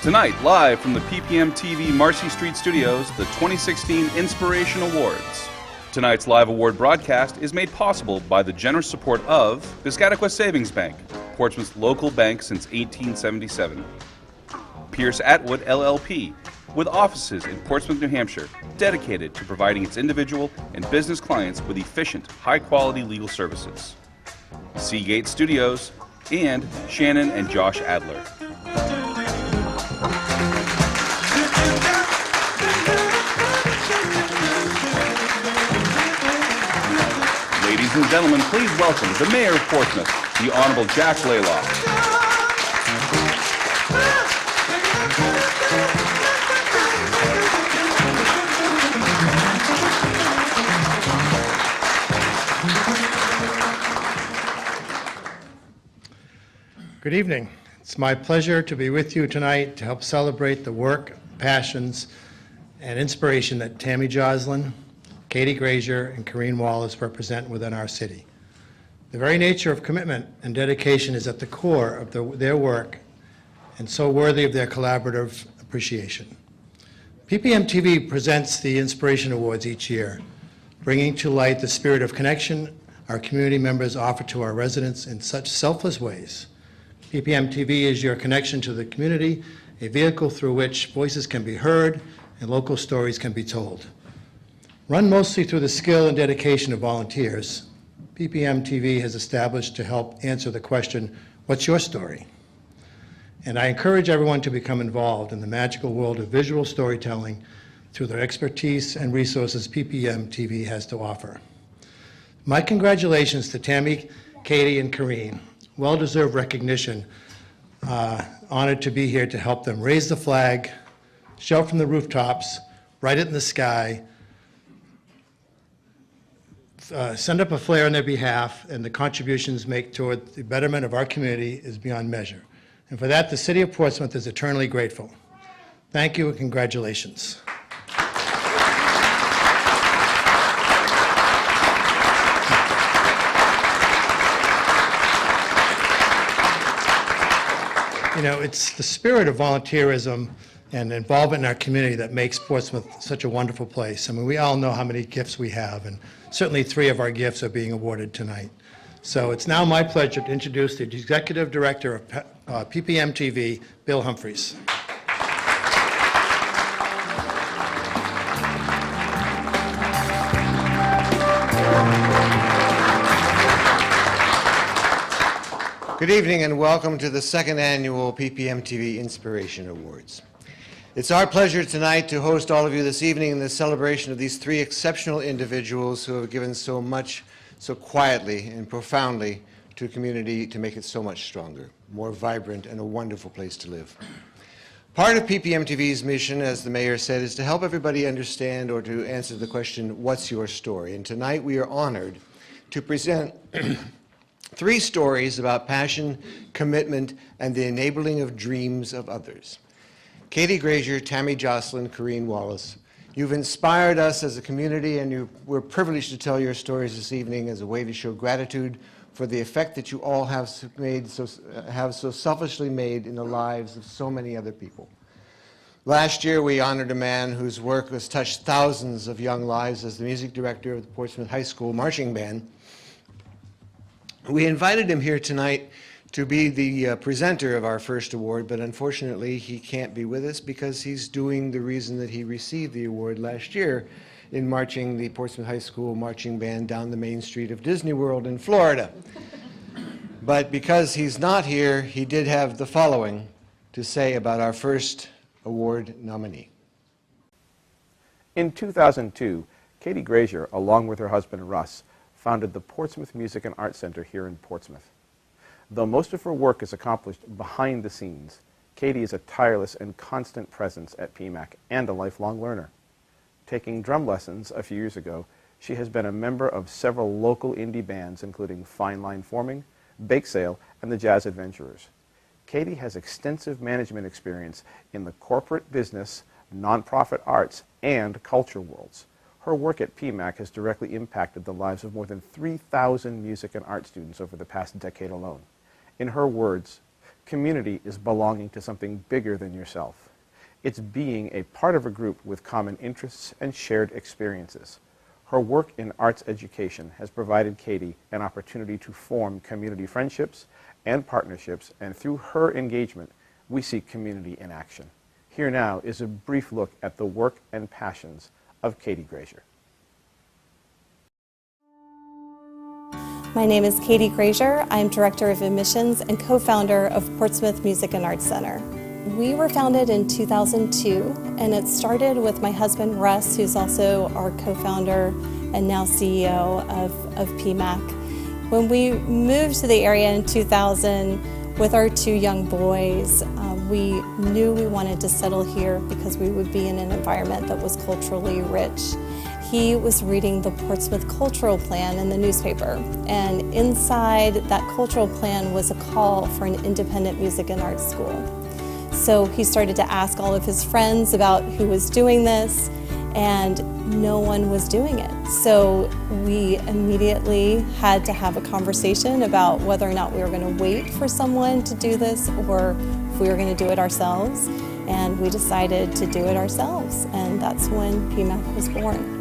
Tonight, live from the PPM TV Marcy Street Studios, the 2016 Inspiration Awards. Tonight's live award broadcast is made possible by the generous support of Piscataqua Savings Bank, Portsmouth's local bank since 1877. Pierce Atwood LLP, with offices in Portsmouth, New Hampshire, dedicated to providing its individual and business clients with efficient, high-quality legal services. Seagate Studios, and Shannon and Josh Adler. Ladies and gentlemen, please welcome the Mayor of Portsmouth, the Honorable Jack Blaylock. Good evening. It's my pleasure to be with you tonight to help celebrate the work, passions, and inspiration that Tammy Joslin, Katie Grazier, and Corrine Wallace represent within our city. The very nature of commitment and dedication is at the core of their work and so worthy of their collaborative appreciation. PPM TV presents the Inspiration Awards each year, bringing to light the spirit of connection our community members offer to our residents in such selfless ways. PPM TV is your connection to the community, a vehicle through which voices can be heard and local stories can be told. Run mostly through the skill and dedication of volunteers, PPM TV has established to help answer the question, what's your story? And I encourage everyone to become involved in the magical world of visual storytelling through the expertise and resources PPM TV has to offer. My congratulations to Tammy, Katie, and Corrine. Well-deserved recognition. Honored to be here to help them raise the flag, shout from the rooftops, write it in the sky, send up a flare on their behalf, and the contributions make toward the betterment of our community is beyond measure. And for that, the City of Portsmouth is eternally grateful. Thank you and congratulations. You know, it's the spirit of volunteerism and involvement in our community that makes Portsmouth such a wonderful place. I mean, we all know how many gifts we have, and certainly 3 of our gifts are being awarded tonight. So it's now my pleasure to introduce the Executive Director of PPM TV, Bill Humphreys. Good evening and welcome to the 2nd annual PPM TV Inspiration Awards. It's our pleasure tonight to host all of you this evening in the celebration of these 3 exceptional individuals who have given so much, so quietly and profoundly to a community to make it so much stronger, more vibrant, and a wonderful place to live. Part of PPM TV's mission, as the Mayor said, is to help everybody understand or to answer the question, what's your story? And tonight we are honored to present 3 stories about passion, commitment, and the enabling of dreams of others. Katie Grazier, Tammy Joslin, Corrine Wallace, you've inspired us as a community, and we're privileged to tell your stories this evening as a way to show gratitude for the effect that you all have so selfishly made in the lives of so many other people. Last year, we honored a man whose work has touched thousands of young lives as the music director of the Portsmouth High School Marching Band. We invited him here tonight to be the presenter of our first award, but unfortunately he can't be with us because he's doing the reason that he received the award last year in marching the Portsmouth High School Marching Band down the main street of Disney World in Florida. But because he's not here, he did have the following to say about our first award nominee. In 2002, Katie Grazier, along with her husband Russ, founded the Portsmouth Music and Arts Center here in Portsmouth. Though most of her work is accomplished behind the scenes, Katie is a tireless and constant presence at PMAC and a lifelong learner. Taking drum lessons a few years ago, she has been a member of several local indie bands, including Fine Line Forming, Bake Sale, and the Jazz Adventurers. Katie has extensive management experience in the corporate business, nonprofit arts, and culture worlds. Her work at PMAC has directly impacted the lives of more than 3,000 music and art students over the past decade alone. In her words, Community is belonging to something bigger than yourself. It's being a part of a group with common interests and shared experiences. Her work in arts education has provided Katie an opportunity to form community friendships and partnerships, and through her engagement, we see community in action. Here now is a brief look at the work and passions of Katie Grazier. My name is Katie Grazier. I'm Director of Admissions and co-founder of Portsmouth Music and Arts Center. We were founded in 2002, and it started with my husband Russ, who's also our co-founder and now CEO of PMAC. When we moved to the area in 2000 with our two young boys, we knew we wanted to settle here because we would be in an environment that was culturally rich. He was reading the Portsmouth Cultural Plan in the newspaper, and inside that cultural plan was a call for an independent music and arts school. So he started to ask all of his friends about who was doing this, and no one was doing it. So we immediately had to have a conversation about whether or not we were going to wait for someone to do this or if we were going to do it ourselves. And we decided to do it ourselves, and that's when PMAC was born.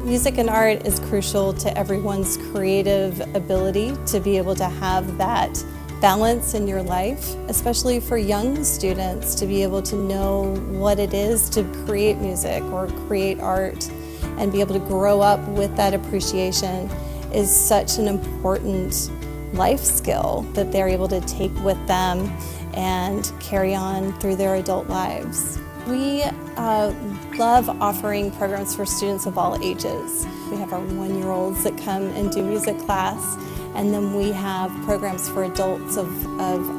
Music and art is crucial to everyone's creative ability to be able to have that balance in your life, especially for young students to be able to know what it is to create music or create art and be able to grow up with that appreciation is such an important life skill that they're able to take with them and carry on through their adult lives. We love offering programs for students of all ages. We have our 1-year-olds that come and do music class, and then we have programs for adults of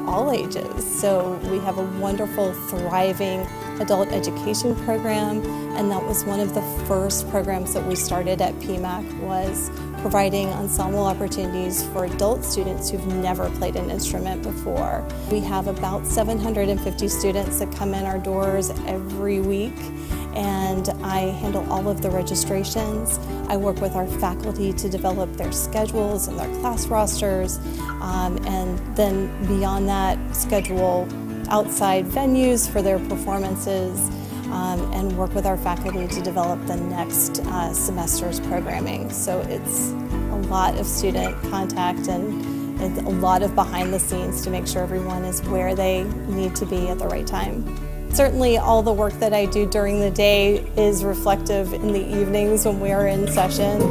all ages. So we have a wonderful, thriving adult education program, and that was one of the first programs that we started at PMAC, was providing ensemble opportunities for adult students who've never played an instrument before. We have about 750 students that come in our doors every week, and I handle all of the registrations. I work with our faculty to develop their schedules and their class rosters, and then beyond that, schedule outside venues for their performances, and work with our faculty to develop the next semester's programming. So it's a lot of student contact and a lot of behind the scenes to make sure everyone is where they need to be at the right time. Certainly all the work that I do during the day is reflective in the evenings when we are in session.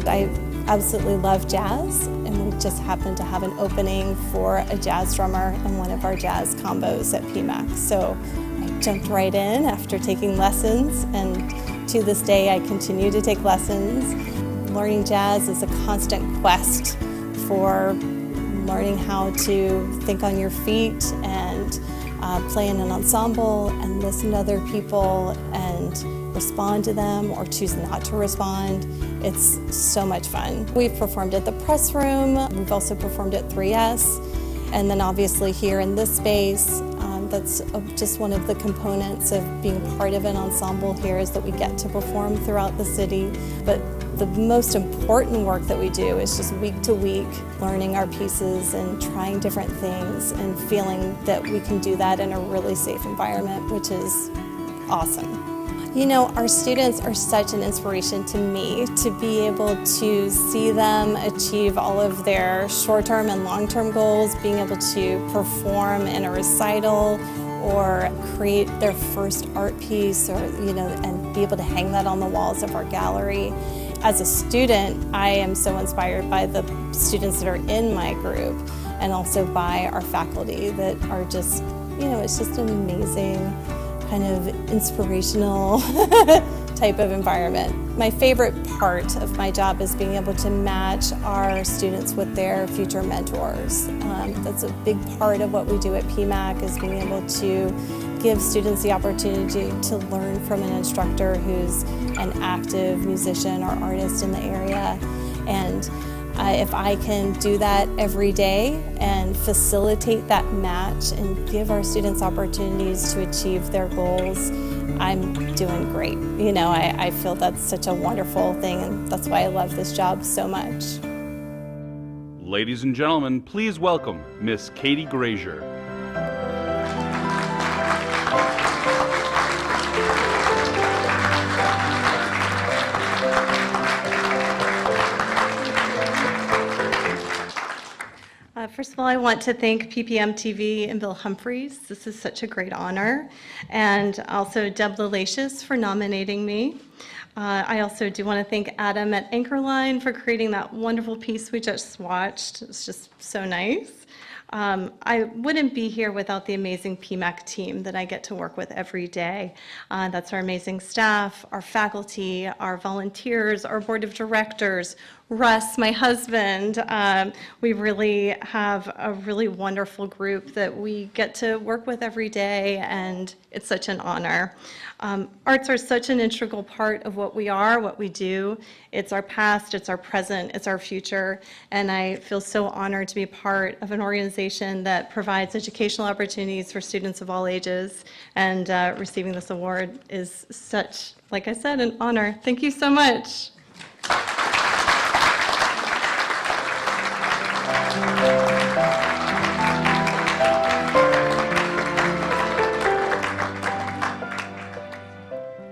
I absolutely love jazz, and we just happened to have an opening for a jazz drummer in one of our jazz combos at PMAC. So I jumped right in after taking lessons, and to this day I continue to take lessons. Learning jazz is a constant quest for learning how to think on your feet and play in an ensemble and listen to other people and respond to them or choose not to respond. It's so much fun. We've performed at the Press Room, we've also performed at 3S, and then obviously here in this space. That's just one of the components of being part of an ensemble here, is that we get to perform throughout the city. But the most important work that we do is just week to week, learning our pieces and trying different things and feeling that we can do that in a really safe environment, which is awesome. You know, our students are such an inspiration to me, to be able to see them achieve all of their short-term and long-term goals, being able to perform in a recital or create their first art piece, or, you know, and be able to hang that on the walls of our gallery. As a student, I am so inspired by the students that are in my group, and also by our faculty that are just, you know, it's just an amazing kind of inspirational type of environment. My favorite part of my job is being able to match our students with their future mentors. That's a big part of what we do at PMAC, is being able to give students the opportunity to learn from an instructor who's an active musician or artist in the area. And If I can do that every day and facilitate that match and give our students opportunities to achieve their goals, I'm doing great. You know, I feel that's such a wonderful thing, and that's why I love this job so much. Ladies and gentlemen, please welcome Miss Katie Grazier. First of all, I want to thank PPM TV and Bill Humphreys. This is such a great honor. And also Deb Lalacious for nominating me. I also do want to thank Adam at Anchorline for creating that wonderful piece we just watched. It's just so nice. I wouldn't be here without the amazing PMAC team that I get to work with every day. That's our amazing staff, our faculty, our volunteers, our board of directors, Russ, my husband. We really have a really wonderful group that we get to work with every day, and it's such an honor. Arts are such an integral part of what we are, what we do. It's our past, it's our present, it's our future, and I feel so honored to be part of an organization that provides educational opportunities for students of all ages, and receiving this award is such, like I said, an honor. Thank you so much.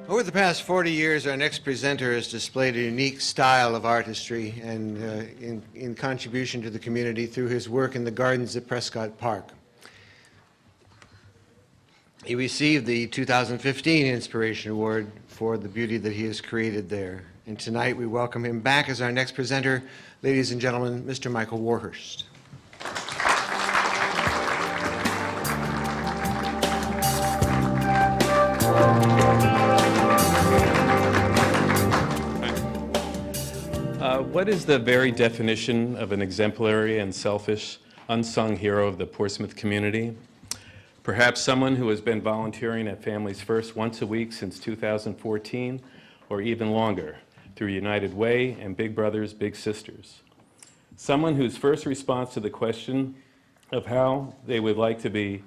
Over the past 40 years, our next presenter has displayed a unique style of artistry and in contribution to the community through his work in the gardens at Prescott Park. He received the 2015 Inspiration Award for the beauty that he has created there. And tonight we welcome him back as our next presenter. Ladies and gentlemen, Mr. Michael Warhurst. What is the very definition of an exemplary and selfish, unsung hero of the Portsmouth community? Perhaps someone who has been volunteering at Families First once a week since 2014, or even longer, through United Way and Big Brothers Big Sisters. Someone whose first response to the question of how they would like to be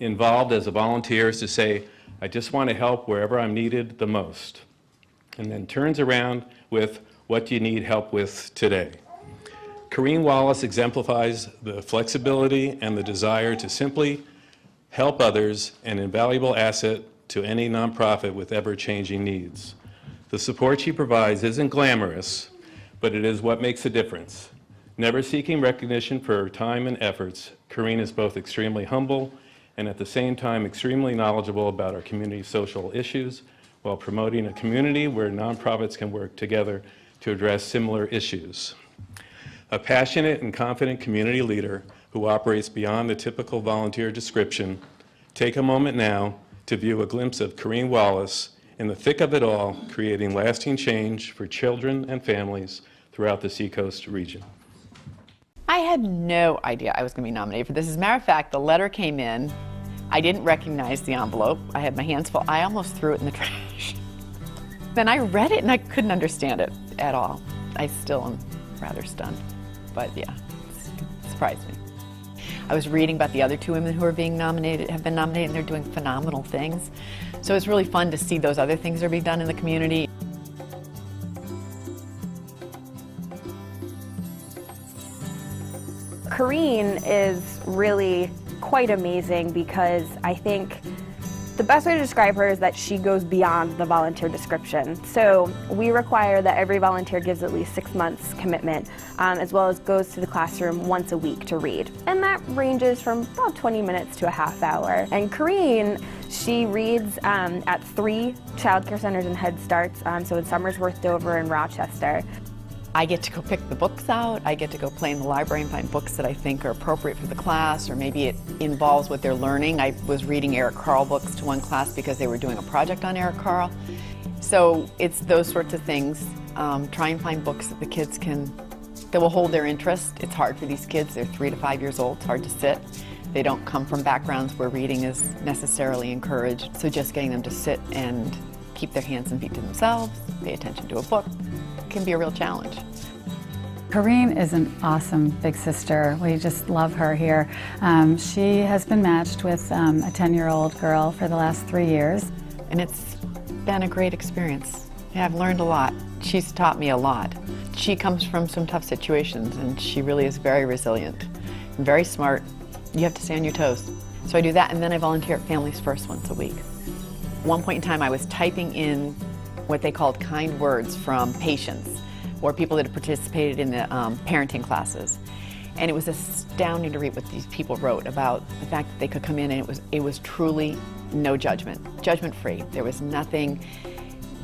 involved as a volunteer is to say, I just want to help wherever I'm needed the most. And then turns around with, what do you need help with today? Corrine Wallace exemplifies the flexibility and the desire to simply help others, an invaluable asset to any nonprofit with ever-changing needs. The support she provides isn't glamorous, but it is what makes a difference. Never seeking recognition for her time and efforts, Corrine is both extremely humble and at the same time extremely knowledgeable about our community's social issues while promoting a community where nonprofits can work together to address similar issues. A passionate and confident community leader who operates beyond the typical volunteer description, take a moment now to view a glimpse of Corrine Wallace in the thick of it all, creating lasting change for children and families throughout the Seacoast region. I had no idea I was going to be nominated for this. As a matter of fact, the letter came in. I didn't recognize the envelope. I had my hands full. I almost threw it in the trash. Then I read it and I couldn't understand it at all. I still am rather stunned, but yeah, it surprised me. I was reading about the other two women who are being nominated, have been nominated, and they're doing phenomenal things. So it's really fun to see those other things that are being done in the community. Corrine is really quite amazing because I think the best way to describe her is that she goes beyond the volunteer description. So we require that every volunteer gives at least 6 months commitment, as well as goes to the classroom once a week to read. And that ranges from about 20 minutes to a half hour. And Corrine, she reads at 3 child care centers and Head Starts, so in Somersworth, Dover, and Rochester. I get to go pick the books out. I get to go play in the library and find books that I think are appropriate for the class, or maybe it involves what they're learning. I was reading Eric Carle books to one class because they were doing a project on Eric Carle. So it's those sorts of things. Try and find books that the kids that will hold their interest. It's hard for these kids. They're 3 to 5 years old. It's hard to sit. They don't come from backgrounds where reading is necessarily encouraged. So just getting them to sit and keep their hands and feet to themselves, pay attention to a book, can be a real challenge. Corrine is an awesome big sister. We just love her here. She has been matched with a 10-year-old girl for the last 3 years. And it's been a great experience. Yeah, I've learned a lot. She's taught me a lot. She comes from some tough situations, and she really is very resilient and very smart. You have to stay on your toes. So I do that, and then I volunteer at Families First once a week. One point in time, I was typing in what they called kind words from patients or people that had participated in the parenting classes. And it was astounding to read what these people wrote about the fact that they could come in and it was truly no judgment, judgment-free. There was nothing.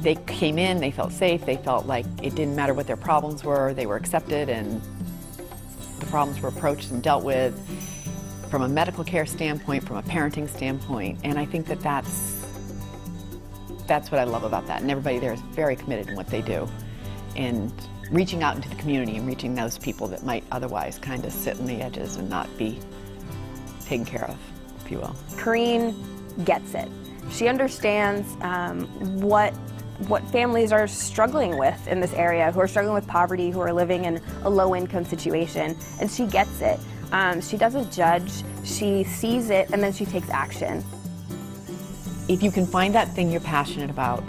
They came in, they felt safe, they felt like it didn't matter what their problems were, they were accepted and the problems were approached and dealt with from a medical care standpoint, from a parenting standpoint. And I think that that's what I love about that. And everybody there is very committed in what they do and reaching out into the community and reaching those people that might otherwise kind of sit on the edges and not be taken care of, if you will. Corrine gets it. She understands what families are struggling with in this area, who are struggling with poverty, who are living in a low-income situation, and she gets it. She doesn't judge, she sees it, and then she takes action. If you can find that thing you're passionate about,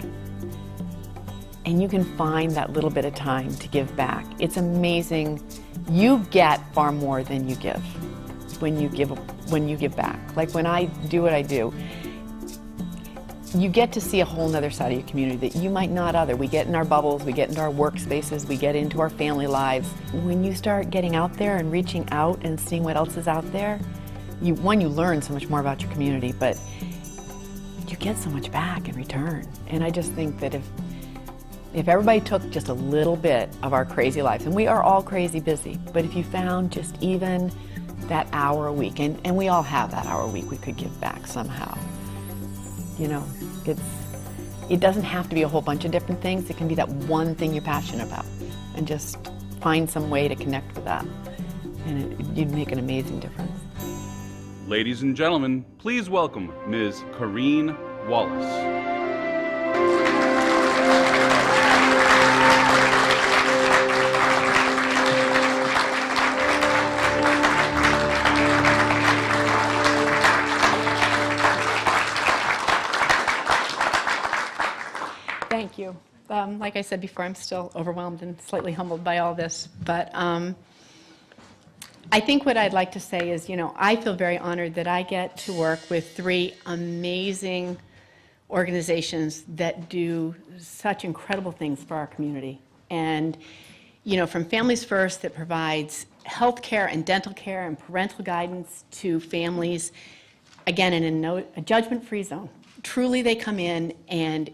and you can find that little bit of time to give back, it's amazing. You get far more than you give when you give back. Like when I do what I do, you get to see a whole nother side of your community that you might not other. We get in our bubbles, we get into our workspaces, we get into our family lives. When you start getting out there and reaching out and seeing what else is out there, you learn so much more about your community, but you get so much back in return. And I just think that if everybody took just a little bit of our crazy lives, and we are all crazy busy, but if you found just even that hour a week, and we all have that hour a week we could give back somehow. You know, it doesn't have to be a whole bunch of different things. It can be that one thing you're passionate about, and just find some way to connect with that, and you'd make an amazing difference. Ladies and gentlemen, please welcome Ms. Corrine Wallace. Thank you. Like I said before, I'm still overwhelmed and slightly humbled by all this, but I think what I'd like to say is, you know, I feel very honored that I get to work with 3 amazing organizations that do such incredible things for our community. And, you know, from Families First, that provides health care and dental care and parental guidance to families, again, in a judgment-free zone. Truly, they come in and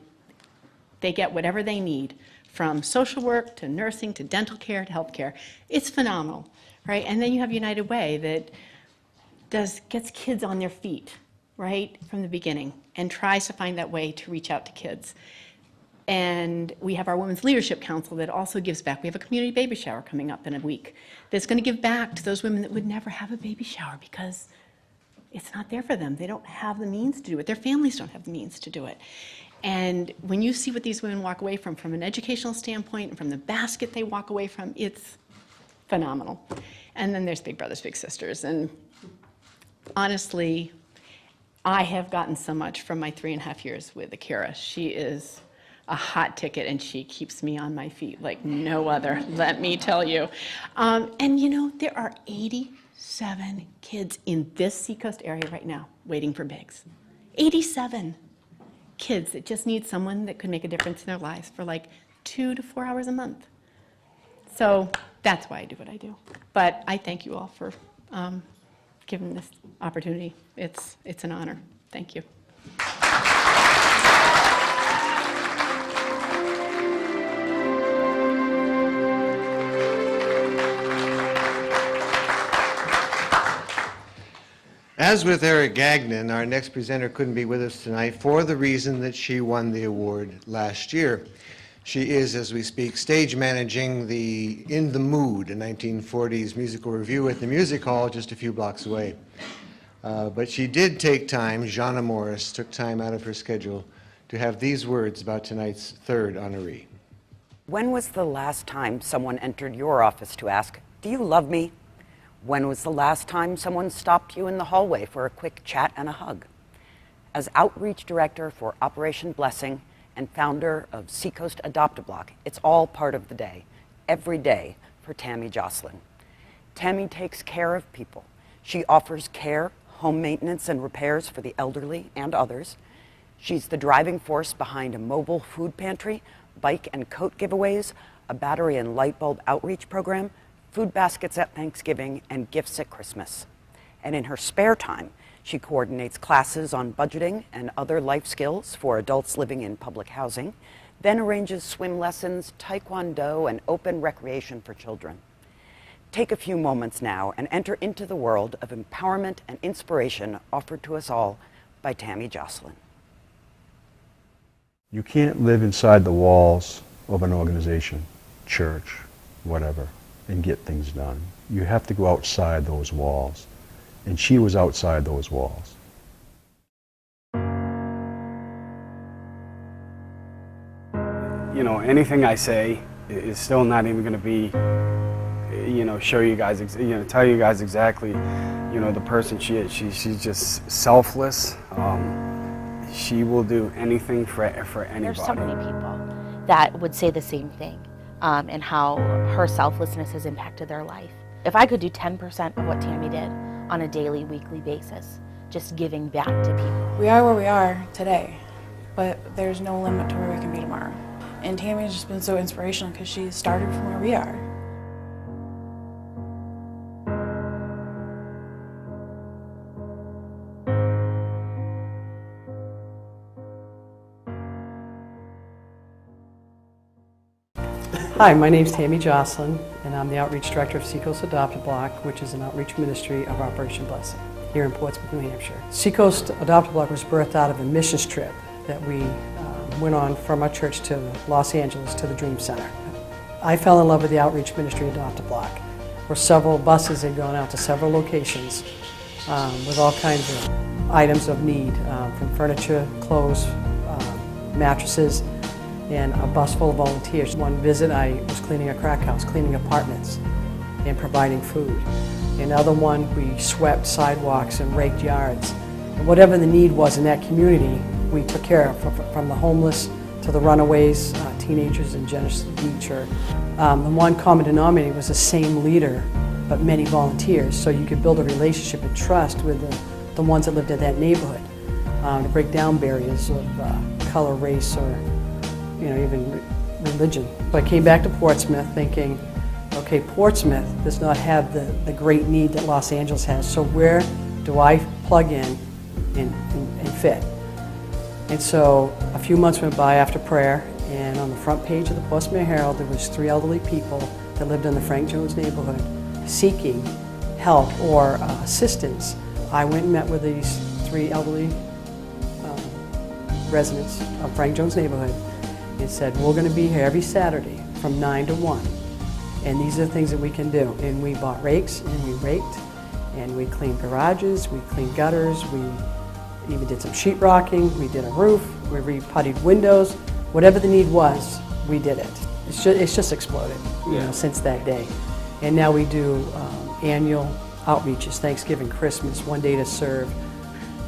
they get whatever they need, from social work to nursing to dental care to health care. It's phenomenal, right? And then you have United Way that gets kids on their feet, right, from the beginning, and tries to find that way to reach out to kids. And we have our Women's Leadership Council that also gives back. We have a community baby shower coming up in a week that's going to give back to those women that would never have a baby shower because it's not there for them. They don't have the means to do it. Their families don't have the means to do it. And when you see what these women walk away from an educational standpoint and from the basket they walk away from, it's phenomenal. And then there's Big Brothers Big Sisters. And honestly, I have gotten so much from my 3.5 years with Akira. She is a hot ticket, and she keeps me on my feet like no other, let me tell you. And you know, there are 87 kids in this Seacoast area right now waiting for Bigs. 87 kids that just need someone that could make a difference in their lives for like 2 to 4 hours a month. So that's why I do what I do. But I thank you all for giving this opportunity. It's an honor. Thank you. As with Eric Gagnon, our next presenter couldn't be with us tonight for the reason that she won the award last year. She is, as we speak, stage managing the In the Mood, a 1940s musical review at the Music Hall just a few blocks away. But she did take time, Jana Morris took time out of her schedule to have these words about tonight's 3rd honoree. When was the last time someone entered your office to ask, "Do you love me?" When was the last time someone stopped you in the hallway for a quick chat and a hug? As Outreach Director for Operation Blessing and founder of Seacoast Adopt-A-Block, it's all part of the day, every day, for Tammy Jocelyn. Tammy takes care of people. She offers care, home maintenance, and repairs for the elderly and others. She's the driving force behind a mobile food pantry, bike and coat giveaways, a battery and light bulb outreach program, food baskets at Thanksgiving, and gifts at Christmas. And in her spare time, she coordinates classes on budgeting and other life skills for adults living in public housing, then arranges swim lessons, taekwondo, and open recreation for children. Take a few moments now and enter into the world of empowerment and inspiration offered to us all by Tammy Jocelyn. You can't live inside the walls of an organization, church, whatever, and get things done. You have to go outside those walls. And she was outside those walls. You know, anything I say is still not even going to be, show you guys, tell you guys exactly, the person she is. She's just selfless. She will do anything for anybody. There's so many people that would say the same thing, and how her selflessness has impacted their life. If I could do 10% of what Tammy did on a daily, weekly basis, just giving back to people. We are where we are today, but there's no limit to where we can be tomorrow. And Tammy's just been so inspirational because she started from where we are. Hi, my name's Tammy Jocelyn, and I'm the Outreach Director of Seacoast Adopt-A-Block, which is an outreach ministry of Operation Blessing here in Portsmouth, New Hampshire. Seacoast Adopt-A-Block was birthed out of a missions trip that we went on from our church to Los Angeles to the Dream Center. I fell in love with the outreach ministry Adopt-A-Block, where several buses had gone out to several locations with all kinds of items of need, from furniture, clothes, mattresses, and a bus full of volunteers. One visit I was cleaning a crack house, cleaning apartments and providing food. Another one we swept sidewalks and raked yards. And whatever the need was in that community, we took care of, from the homeless to the runaways, teenagers in Genesis Beach. The one common denominator was the same leader, but many volunteers, so you could build a relationship and trust with the ones that lived in that neighborhood, to break down barriers of color, race, or even religion. So I came back to Portsmouth thinking, okay, Portsmouth does not have the great need that Los Angeles has, so where do I plug in and fit? And so a few months went by after prayer, and on the front page of the Portsmouth Herald, there was 3 elderly people that lived in the Frank Jones neighborhood seeking help or assistance. I went and met with these 3 elderly residents of Frank Jones neighborhood and said, we're going to be here every Saturday from 9 to 1, and these are the things that we can do. And we bought rakes, and we raked, and we cleaned garages, we cleaned gutters, we even did some sheetrocking, we did a roof, we re-puttied windows. Whatever the need was, we did it. It's just exploded, since that day. And now we do annual outreaches, Thanksgiving, Christmas, one day to serve.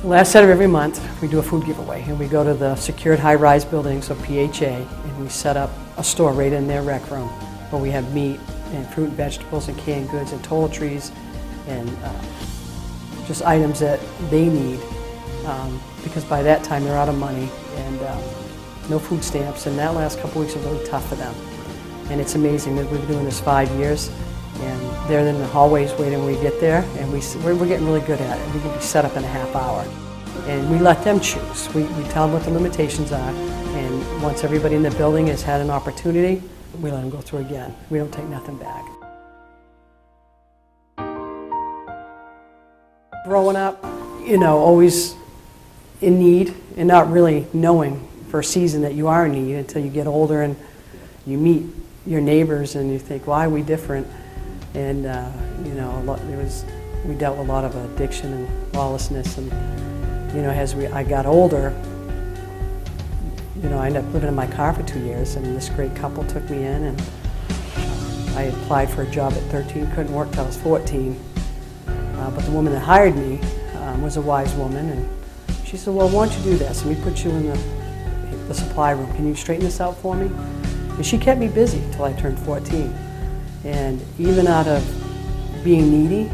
The last Saturday of every month, we do a food giveaway, and we go to the secured high-rise buildings of PHA, and we set up a store right in their rec room where we have meat and fruit and vegetables and canned goods and toiletries and just items that they need, because by that time they're out of money and no food stamps, and that last couple weeks are really tough for them. And it's amazing that we've been doing this 5 years, and they're in the hallways waiting when we get there, and we're getting really good at it. We can be set up in a half hour. And we let them choose. We tell them what the limitations are, and once everybody in the building has had an opportunity, we let them go through again. We don't take nothing back. Growing up, always in need and not really knowing for a season that you are in need until you get older and you meet your neighbors and you think, why are we different? And we dealt with a lot of addiction and lawlessness, and as I got older, I ended up living in my car for 2 years, and this great couple took me in, and I applied for a job at 13, couldn't work till I was 14. But the woman that hired me was a wise woman, and she said, well, why don't you do this? Let me put you in the supply room. Can you straighten this out for me? And she kept me busy till I turned 14. And even out of being needy,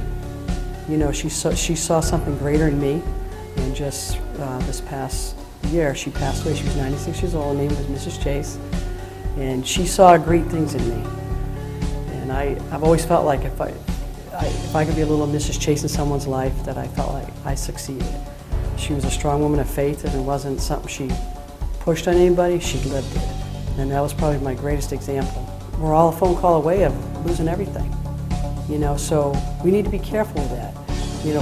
she saw something greater in me. And just this past year, she passed away. She was 96 years old. Her name was Mrs. Chase. And she saw great things in me. And I've always felt like if I could be a little Mrs. Chase in someone's life, that I felt like I succeeded. She was a strong woman of faith, and it wasn't something she pushed on anybody, she lived it. And that was probably my greatest example. We're all a phone call away of losing everything. So we need to be careful with that.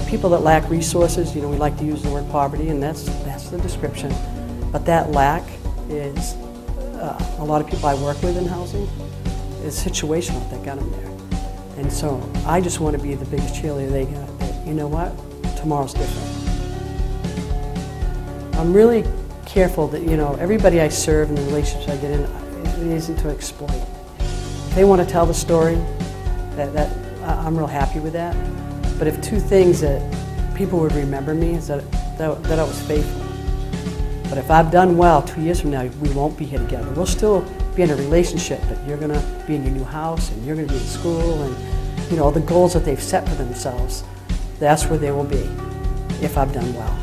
People that lack resources, we like to use the word poverty, and that's the description. But that lack is, a lot of people I work with in housing, is situational that got them there. And so I just want to be the biggest cheerleader they got. That, you know what? Tomorrow's different. I'm really careful that, everybody I serve and the relationships I get in, it isn't to exploit. If they want to tell the story, that I'm real happy with that. But if two things that people would remember me is that I was faithful. But if I've done well 2 years from now, we won't be here together. We'll still be in a relationship, but you're going to be in your new house, and you're going to be in school, and the goals that they've set for themselves, that's where they will be if I've done well.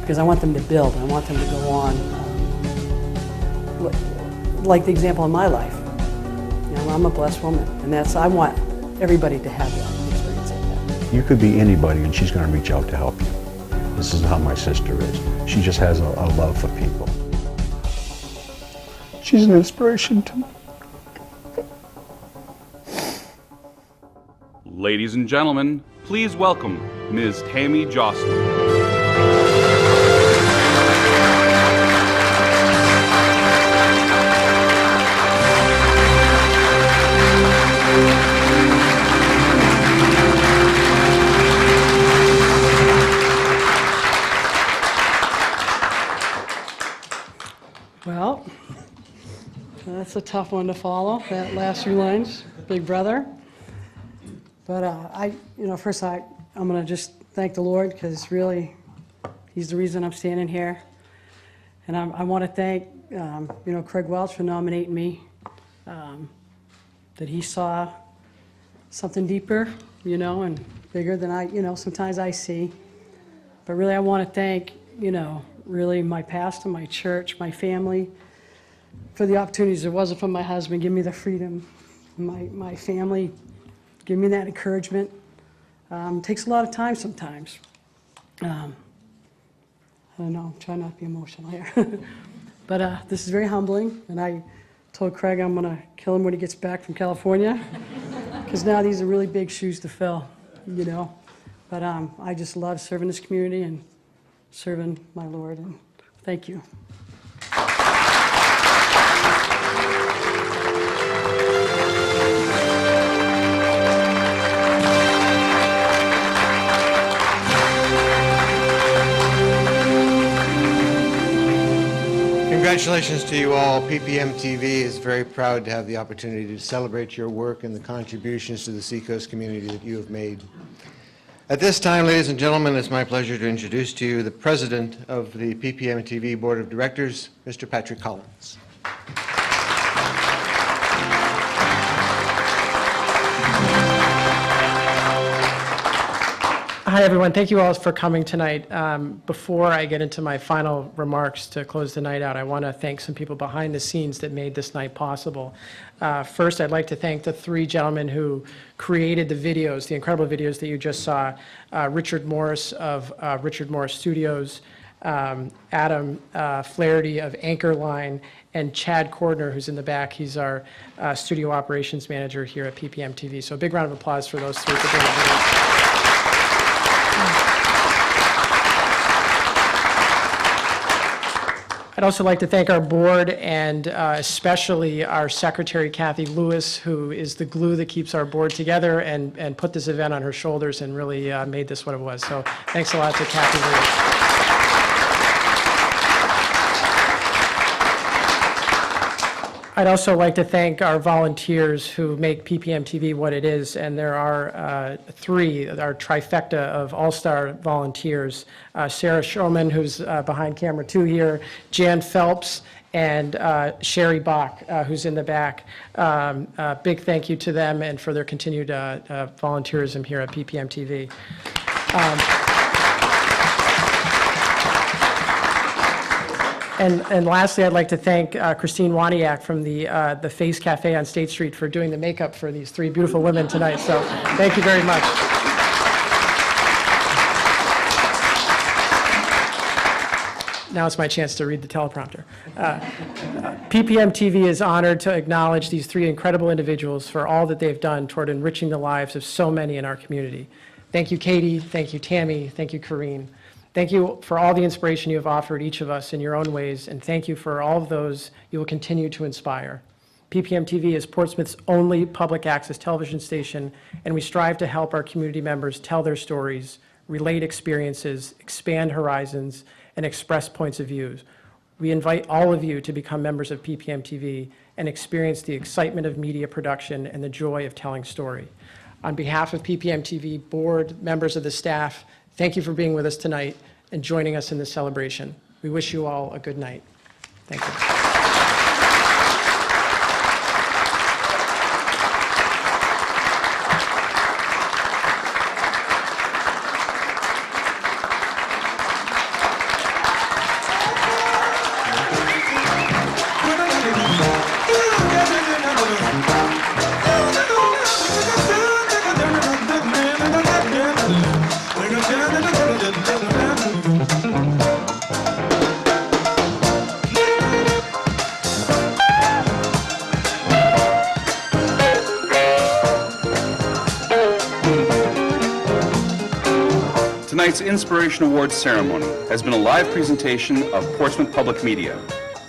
Because I want them to build, I want them to go on, like the example in my life. I'm a blessed woman, and I want everybody to have that experience like that. You could be anybody, and she's going to reach out to help you. This is how my sister is. She just has a love for people. She's an inspiration to me. Ladies and gentlemen, please welcome Ms. Tammy Jocelyn. Well, that's a tough one to follow, that last few lines, big brother. But first I'm going to just thank the Lord, because really, He's the reason I'm standing here. And I want to thank, Craig Welch for nominating me, that he saw something deeper, and bigger than sometimes I see. But really, I want to thank, really my pastor, my church, my family, for the opportunities. It wasn't from my husband, give me the freedom. My family, give me that encouragement. It takes a lot of time sometimes. I don't know, I'm trying not to be emotional here. But this is very humbling, and I told Craig I'm gonna kill him when he gets back from California, because now these are really big shoes to fill, But I just love serving this community and serving my Lord, and thank you. Congratulations to you all. PPM TV is very proud to have the opportunity to celebrate your work and the contributions to the Seacoast community that you have made. At this time, ladies and gentlemen, it's my pleasure to introduce to you the President of the PPM TV Board of Directors, Mr. Patrick Collins. Hi, everyone. Thank you all for coming tonight. Before I get into my final remarks to close the night out, I want to thank some people behind the scenes that made this night possible. First, I'd like to thank the three gentlemen who created the videos, the incredible videos that you just saw. Richard Morris of Richard Morris Studios, Adam Flaherty of Anchorline, and Chad Cordner, who's in the back. He's our studio operations manager here at PPM TV. So a big round of applause for those three for doing the videos. I'd also like to thank our board, and especially our secretary, Kathy Lewis, who is the glue that keeps our board together and put this event on her shoulders and really made this what it was. So thanks a lot to Kathy Lewis. I'd also like to thank our volunteers who make PPM TV what it is, and there are three, our trifecta of all-star volunteers. Sarah Shulman, who's behind camera 2 here, Jan Phelps, and Sherry Bach, who's in the back. Big thank you to them and for their continued volunteerism here at PPM TV. And lastly, I'd like to thank Christine Waniak from the Face Cafe on State Street for doing the makeup for these three beautiful women tonight. So thank you very much. Now it's my chance to read the teleprompter. PPM TV is honored to acknowledge these three incredible individuals for all that they've done toward enriching the lives of so many in our community. Thank you, Katie. Thank you, Tammy. Thank you, Corrine. Thank you for all the inspiration you have offered each of us in your own ways, and thank you for all of those you will continue to inspire. PPM TV is Portsmouth's only public access television station, and we strive to help our community members tell their stories, relate experiences, expand horizons, and express points of view. We invite all of you to become members of PPM TV and experience the excitement of media production and the joy of telling story. On behalf of PPM TV board, members of the staff, thank you for being with us tonight and joining us in this celebration. We wish you all a good night. Thank you. Tonight's Inspiration Awards ceremony has been a live presentation of Portsmouth Public Media.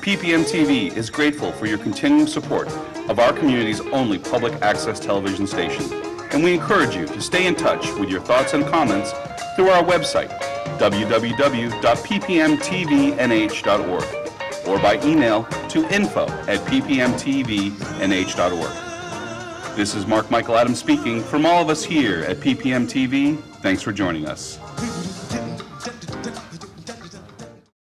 PPM TV is grateful for your continuing support of our community's only public access television station, and we encourage you to stay in touch with your thoughts and comments through our website, www.ppmtvnh.org, or by email to info@ppmtvnh.org. This is Mark Michael Adams speaking. From all of us here at PPM TV, thanks for joining us.